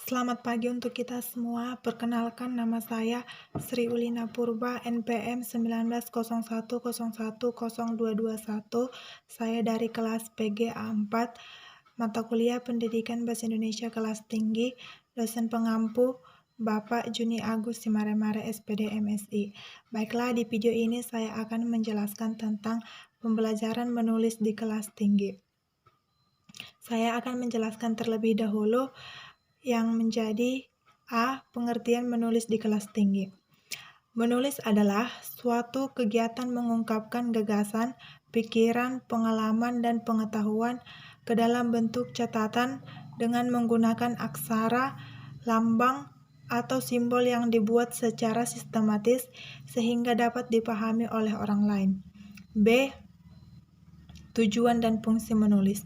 Selamat pagi untuk kita semua. Perkenalkan, nama saya Sri Ulina Purba, NPM 1901010221. Saya dari kelas PGA 4, mata kuliah Pendidikan Bahasa Indonesia kelas tinggi, dosen pengampu Bapak Juni Agus Simaremare SPD MSI. Baiklah, di video ini saya akan menjelaskan tentang pembelajaran menulis di kelas tinggi. Saya akan menjelaskan terlebih dahulu yang menjadi A. Pengertian menulis di kelas tinggi. Menulis adalah suatu kegiatan mengungkapkan gagasan, pikiran, pengalaman, dan pengetahuan ke dalam bentuk catatan dengan menggunakan aksara, lambang, atau simbol yang dibuat secara sistematis sehingga dapat dipahami oleh orang lain. B. Tujuan dan fungsi menulis.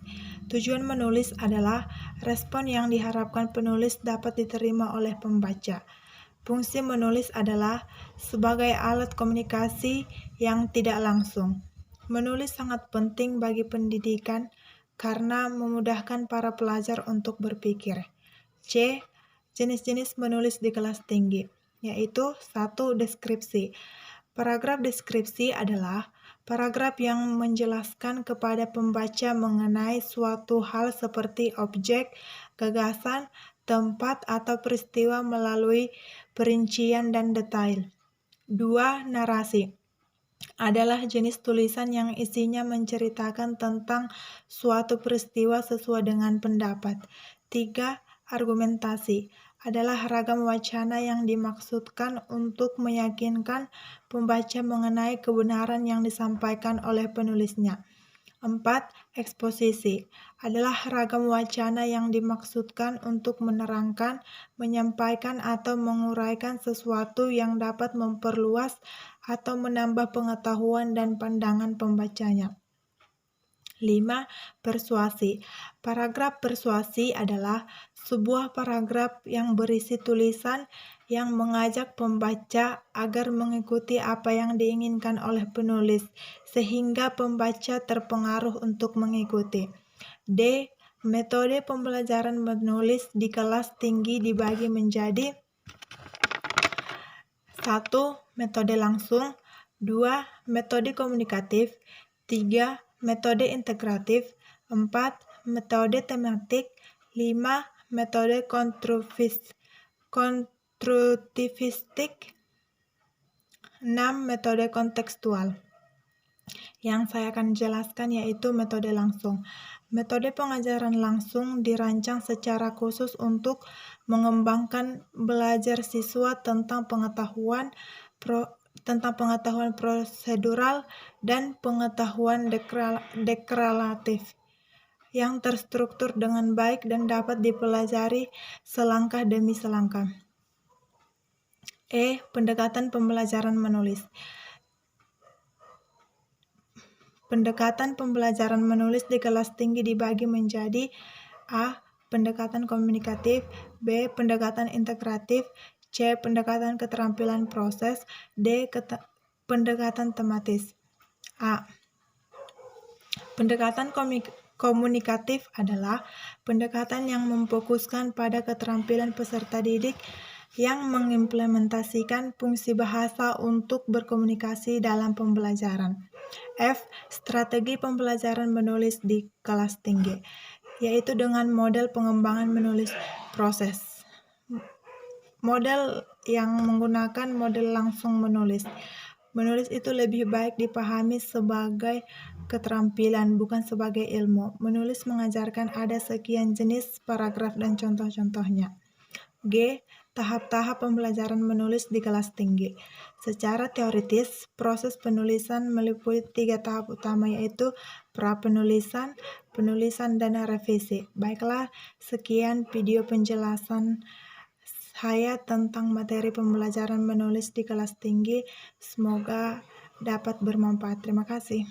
Tujuan menulis adalah respon yang diharapkan penulis dapat diterima oleh pembaca. Fungsi menulis adalah sebagai alat komunikasi yang tidak langsung. Menulis sangat penting bagi pendidikan karena memudahkan para pelajar untuk berpikir. C. Jenis-jenis menulis di kelas tinggi, yaitu 1. Deskripsi. Paragraf deskripsi adalah paragraf yang menjelaskan kepada pembaca mengenai suatu hal seperti objek, gagasan, tempat, atau peristiwa melalui perincian dan detail. 2. Narasi adalah jenis tulisan yang isinya menceritakan tentang suatu peristiwa sesuai dengan pendapat. 3. Argumentasi adalah ragam wacana yang dimaksudkan untuk meyakinkan pembaca mengenai kebenaran yang disampaikan oleh penulisnya. 4. Eksposisi adalah ragam wacana yang dimaksudkan untuk menerangkan, menyampaikan, atau menguraikan sesuatu yang dapat memperluas atau menambah pengetahuan dan pandangan pembacanya. 5. Persuasi. Paragraf persuasi adalah sebuah paragraf yang berisi tulisan yang mengajak pembaca agar mengikuti apa yang diinginkan oleh penulis, sehingga pembaca terpengaruh untuk mengikuti. D. Metode pembelajaran menulis di kelas tinggi dibagi menjadi 1. Metode langsung, 2. Metode komunikatif, 3. Metode integratif, 4. Metode tematik, 5. Metode konstruktivistik, 6. Metode kontekstual. Yang saya akan jelaskan yaitu metode langsung. Metode pengajaran langsung dirancang secara khusus untuk mengembangkan belajar siswa tentang pengetahuan prosedural dan pengetahuan deklaratif yang terstruktur dengan baik dan dapat dipelajari selangkah demi selangkah. E. Pendekatan pembelajaran menulis. Pendekatan pembelajaran menulis di kelas tinggi dibagi menjadi A. Pendekatan komunikatif, B. Pendekatan integratif, C. Pendekatan keterampilan proses, D. Pendekatan tematis. A. Pendekatan komunikatif adalah pendekatan yang memfokuskan pada keterampilan peserta didik yang mengimplementasikan fungsi bahasa untuk berkomunikasi dalam pembelajaran. F. Strategi pembelajaran menulis di kelas tinggi, yaitu dengan model pengembangan menulis proses. Model yang menggunakan model langsung menulis. Menulis itu lebih baik dipahami sebagai keterampilan, bukan sebagai ilmu. Menulis mengajarkan ada sekian jenis paragraf dan contoh-contohnya. G. Tahap-tahap pembelajaran menulis di kelas tinggi. Secara teoritis, proses penulisan meliputi 3 tahap utama, yaitu pra-penulisan, penulisan, dan revisi. Baiklah, sekian video penjelasan saya tentang materi pembelajaran menulis di kelas tinggi. Semoga dapat bermanfaat. Terima kasih.